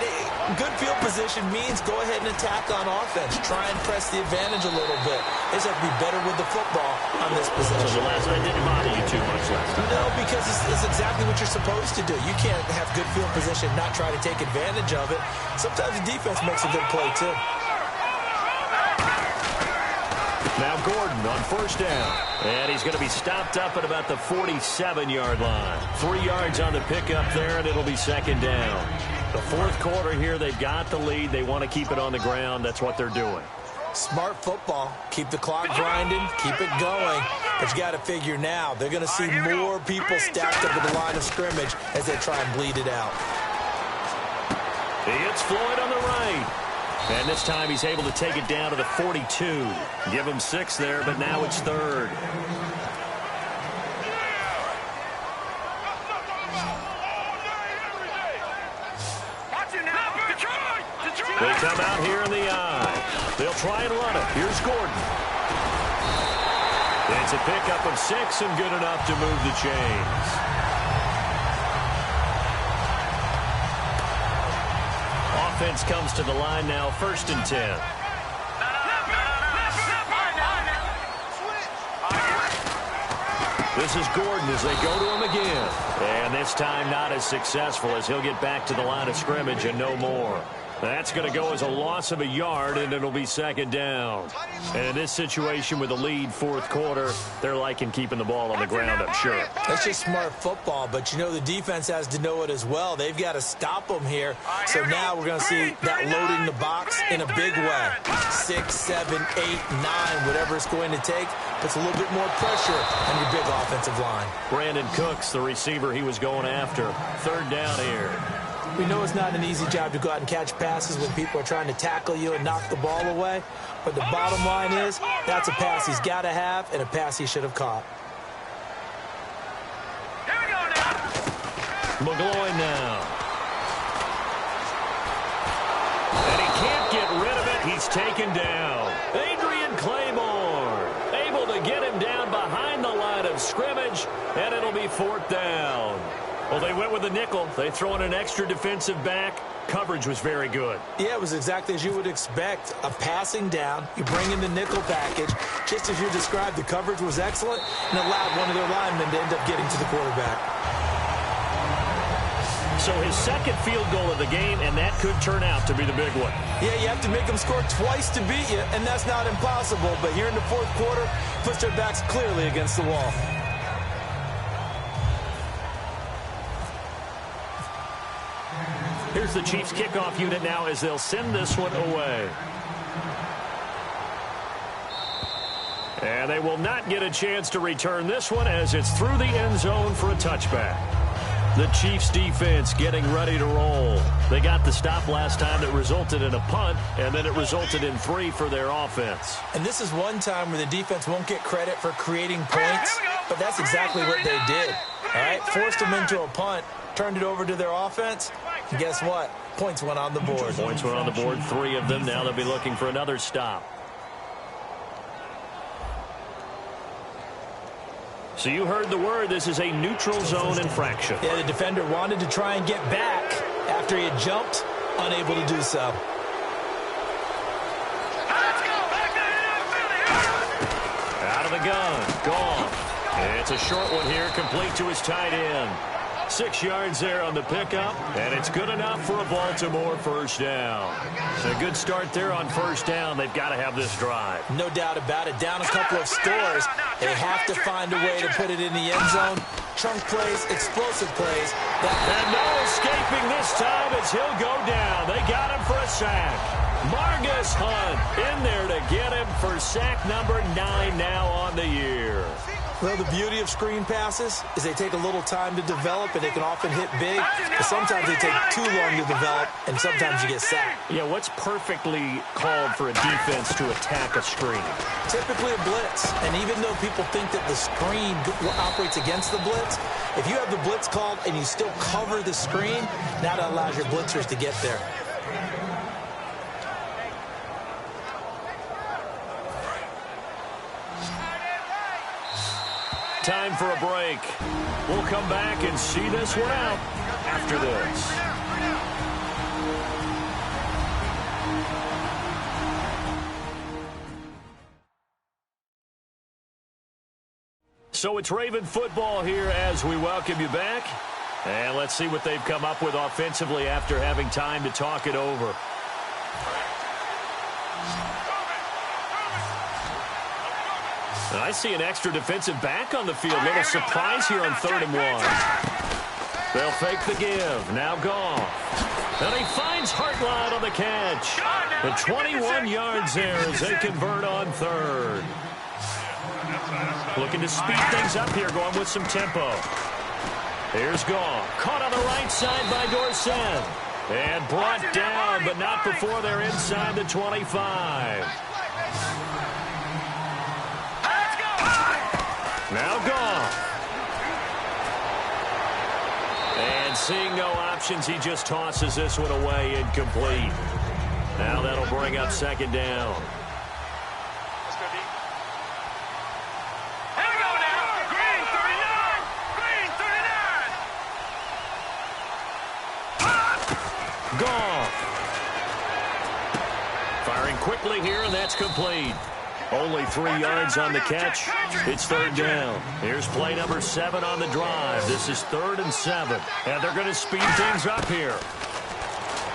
good field position means go ahead and attack on offense. Try and press the advantage a little bit. They just have to be better with the football on this possession. So the last night didn't bother you too much last time? No, because it's exactly what you're supposed to do. You can't have good field position, not try to take advantage of it. Sometimes the defense makes a good play, too. Now Gordon on first down. And he's going to be stopped up at about the 47-yard line. 3 yards on the pickup there, and it'll be second down. The fourth quarter here, they've got the lead. They want to keep it on the ground. That's what they're doing. Smart football. Keep the clock grinding. Keep it going. But you got to figure now, they're going to see more people stacked up at the line of scrimmage as they try and bleed it out. It's Floyd on the right. And this time he's able to take it down to the 42. Give him 6 there, but now it's third. They come out here in the eye. They'll try and run it. Here's Gordon. It's a pickup of 6 and good enough to move the chains. Offense comes to the line now, 1st and 10. This is Gordon as they go to him again. And this time not as successful as he'll get back to the line of scrimmage and no more. That's going to go as a loss of a yard, and it'll be second down. And in this situation with the lead, fourth quarter, they're liking keeping the ball on the ground, I'm sure. That's just smart football, but you know the defense has to know it as well. They've got to stop them here. So now we're going to see that loading the box in a big way. 6, 7, 8, 9, whatever it's going to take, puts a little bit more pressure on your big offensive line. Brandon Cooks, the receiver he was going after. Third down here. We know it's not an easy job to go out and catch passes when people are trying to tackle you and knock the ball away. But the bottom line is, that's a pass he's got to have and a pass he should have caught. McGloin now. And he can't get rid of it. He's taken down. Adrian Claiborne able to get him down behind the line of scrimmage, and it'll be fourth down. Well, they went with the nickel. They throw in an extra defensive back. Coverage was very good. Yeah, it was exactly as you would expect. A passing down. You bring in the nickel package. Just as you described, the coverage was excellent and allowed one of their linemen to end up getting to the quarterback. So his second field goal of the game, and that could turn out to be the big one. Yeah, you have to make them score twice to beat you, and that's not impossible. But here in the fourth quarter, puts their backs clearly against the wall. Here's the Chiefs kickoff unit now as they'll send this one away. And they will not get a chance to return this one as it's through the end zone for a touchback. The Chiefs defense getting ready to roll. They got the stop last time that resulted in a punt, and then it resulted in 3 for their offense. And this is one time where the defense won't get credit for creating points, but that's exactly what they did. All right, forced them into a punt, turned it over to their offense. And guess what? Points went on the board. Points went on the board, 3 of them. Now they'll be looking for another stop. So you heard the word. This is a neutral zone infraction. Yeah, the defender wanted to try and get back after he had jumped, unable to do so. Out of the gun. Gone. It's It's a short one here, complete to his tight end. 6 yards there on the pickup, and it's good enough for a Baltimore first down. So a good start there on first down. They've got to have this drive. No doubt about it. Down a couple of scores. They have to find a way to put it in the end zone. Chunk plays, explosive plays. And no escaping this time as he'll go down. They got him for a sack. Margus Hunt in there to get him for sack number 9 now on the year. Well, the beauty of screen passes is they take a little time to develop, and they can often hit big. But sometimes they take too long to develop, and sometimes you get sacked. Yeah, what's perfectly called for a defense to attack a screen? Typically a blitz. And even though people think that the screen operates against the blitz, if you have the blitz called and you still cover the screen, now that allows your blitzers to get there. Time for a break. We'll come back and see this one out after this. So it's Raven football here as we welcome you back. And let's see what they've come up with offensively after having time to talk it over. And I see an extra defensive back on the field. Little surprise here on 3rd and 1. They'll fake the give. Now Goff. And he finds Hartline on the catch. The 21 yards there as they convert on 3rd. Looking to speed things up here, going with some tempo. Here's Goff. Caught on the right side by Dorsett. And brought down, but not before they're inside the 25. Now Goff. And seeing no options, he just tosses this one away, incomplete. Now that'll bring up 2nd down. Here we go now. Green 39. Green 39. Goff. Firing quickly here, and that's complete. Only 3 yards on the catch. It's 3rd down. Here's play number 7 on the drive. This is 3rd and 7. And they're going to speed things up here.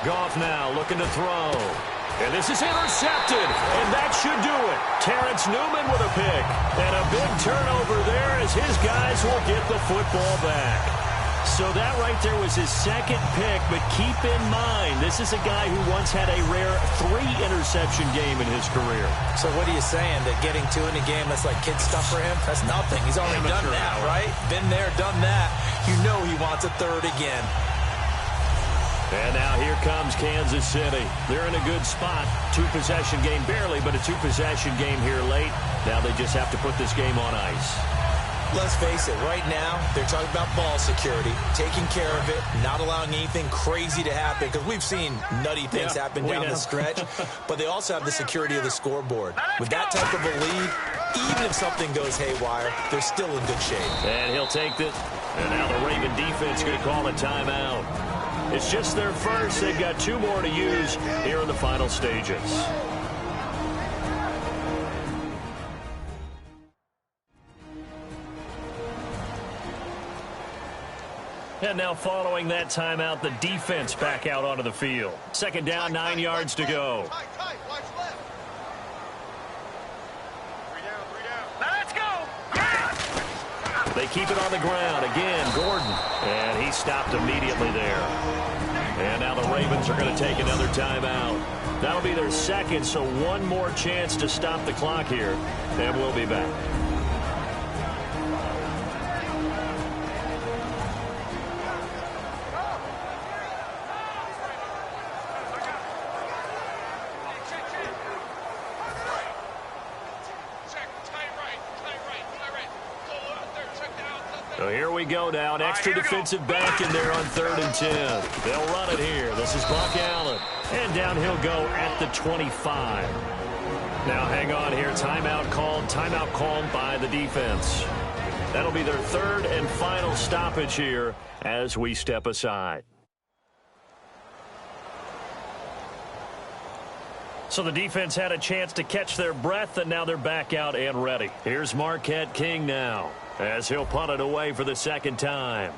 Goff now looking to throw. And this is intercepted. And that should do it. Terrence Newman with a pick. And a big turnover there as his guys will get the football back. So that right there was his 2nd pick, but keep in mind, this is a guy who once had a rare 3-interception game in his career. So what are you saying, that getting 2 in a game, that's like kid stuff for him? That's nothing. He's already done that, right? Been there, done that. You know he wants a 3rd again. And now here comes Kansas City. They're in a good spot. 2-possession game barely, but a 2-possession game here late. Now they just have to put this game on ice. Let's face it, right now, they're talking about ball security, taking care of it, not allowing anything crazy to happen, because we've seen nutty things happen down the stretch, but they also have the security of the scoreboard. With that type of a lead, even if something goes haywire, they're still in good shape. And he'll take it. And now the Raven defense going to call a timeout. It's just their first. They've got 2 more to use here in the final stages. And now following that timeout, the defense back out onto the field. 2nd down, 9 yards to go. Let's go. They keep it on the ground. Again, Gordon. And he stopped immediately there. And now the Ravens are going to take another timeout. That'll be their 2nd, so 1 more chance to stop the clock here. And we'll be back. So here we go now. An extra defensive back in there on 3rd and 10. They'll run it here. This is Buck Allen. And down he'll go at the 25. Now hang on here. Timeout called by the defense. That'll be their 3rd and final stoppage here as we step aside. So the defense had a chance to catch their breath, and now they're back out and ready. Here's Marquette King now. as he'll punt it away for the second time.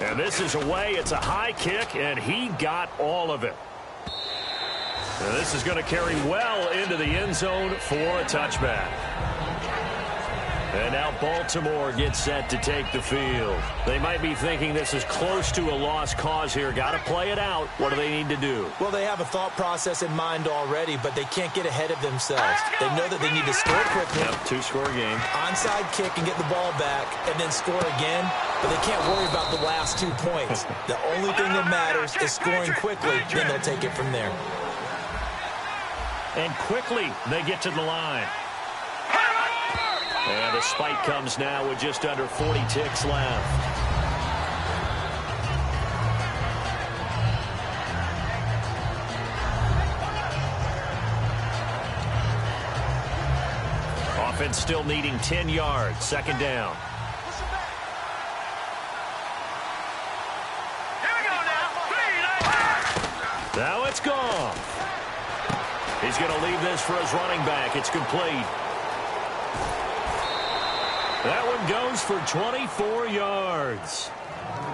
And this is away. It's a high kick, and he got all of it. And this is going to carry well into the end zone for a touchback. And now Baltimore gets set to take the field. They might be thinking this is close to a lost cause here. Got to play it out. What do they need to do? Well, they have a thought process in mind already, but they can't get ahead of themselves. They know that they need to score quickly. Yep, two-score game. Onside kick and get the ball back and then score again, but they can't worry about the last 2 points. The only thing that matters is scoring quickly, then they'll take it from there. And quickly they get to the line. And the spike comes now with just under 40 ticks left. Offense still needing 10 yards. Second down. Here we go now. Now it's gone. He's going to leave this for his running back. It's complete. That one goes for 24 yards.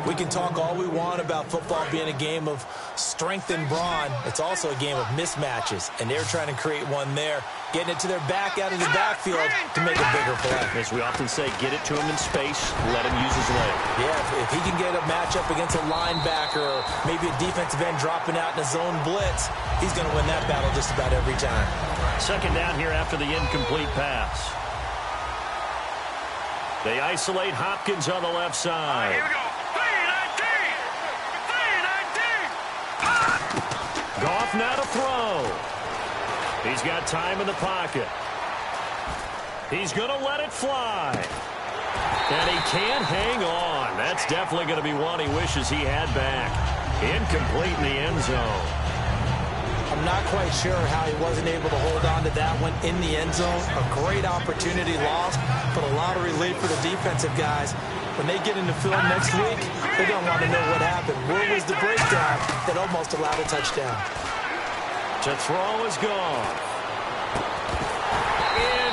We can talk all we want about football being a game of strength and brawn. It's also a game of mismatches, and they're trying to create one there, getting it to their back out of the backfield to make a bigger play. As we often say, get it to him in space, let him use his leg. Yeah, if he can get a matchup against a linebacker or maybe a defensive end dropping out in a zone blitz, he's going to win that battle just about every time. Second down here after the incomplete pass. They isolate Hopkins on the left side. Here we go. 3-19. Goff now to throw. He's got time in the pocket. He's going to let it fly. And he can't hang on. That's definitely going to be one he wishes he had back. Incomplete in the end zone. I'm not quite sure how he wasn't able to hold on to that one in the end zone. A great opportunity lost, but a lot of relief for the defensive guys. When they get into film next week, they're going to want to know what happened. Where was the breakdown that almost allowed a touchdown? To throw is gone.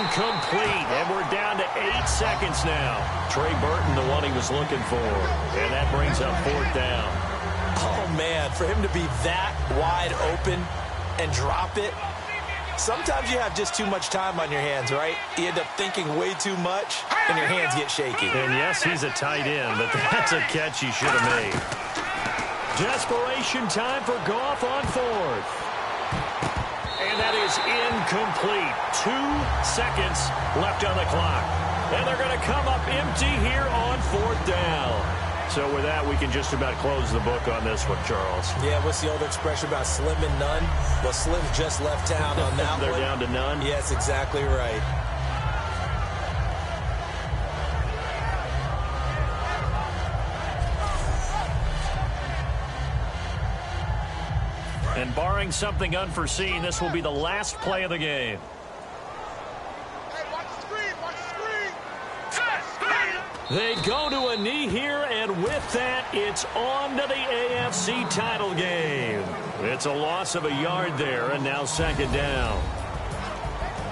Incomplete, and we're down to 8 seconds now. Trey Burton, the one he was looking for, and that brings up fourth down. Oh, man, for him to be that wide open and drop it. Sometimes you have just too much time on your hands, right? You end up thinking way too much, and your hands get shaky. And yes, he's a tight end, but that's a catch he should have made. Desperation time for Goff on fourth. And that is incomplete. 2 seconds left on the clock. And they're going to come up empty here on fourth down. So with that, we can just about close the book on this one, Charles. Yeah, what's the old expression about slim and none? Well, Slim just left town on that They're one. down to none? Yes, exactly right. And barring something unforeseen, this will be the last play of the game. They go to a knee here, and with that, it's on to the AFC title game. It's a loss of a yard there, and now second down.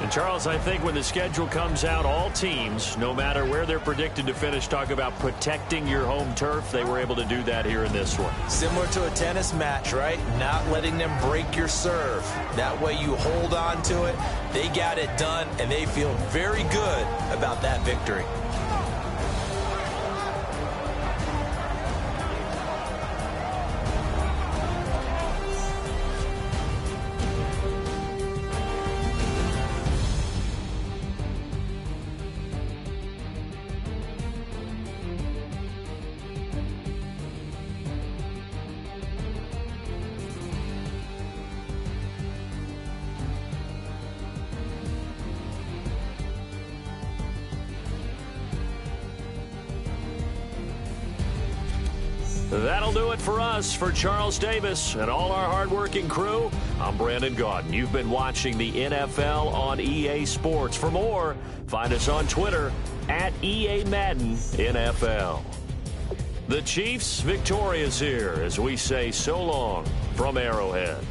And, Charles, I think when the schedule comes out, all teams, no matter where they're predicted to finish, talk about protecting your home turf. They were able to do that here in this one. Similar to a tennis match, right? Not letting them break your serve. That way you hold on to it. They got it done, and they feel very good about that victory. That'll do it for us. For Charles Davis and all our hardworking crew, I'm Brandon Gaudin. You've been watching the NFL on EA Sports. For more, find us on Twitter at EA Madden NFL. The Chiefs victorious here as we say so long from Arrowhead.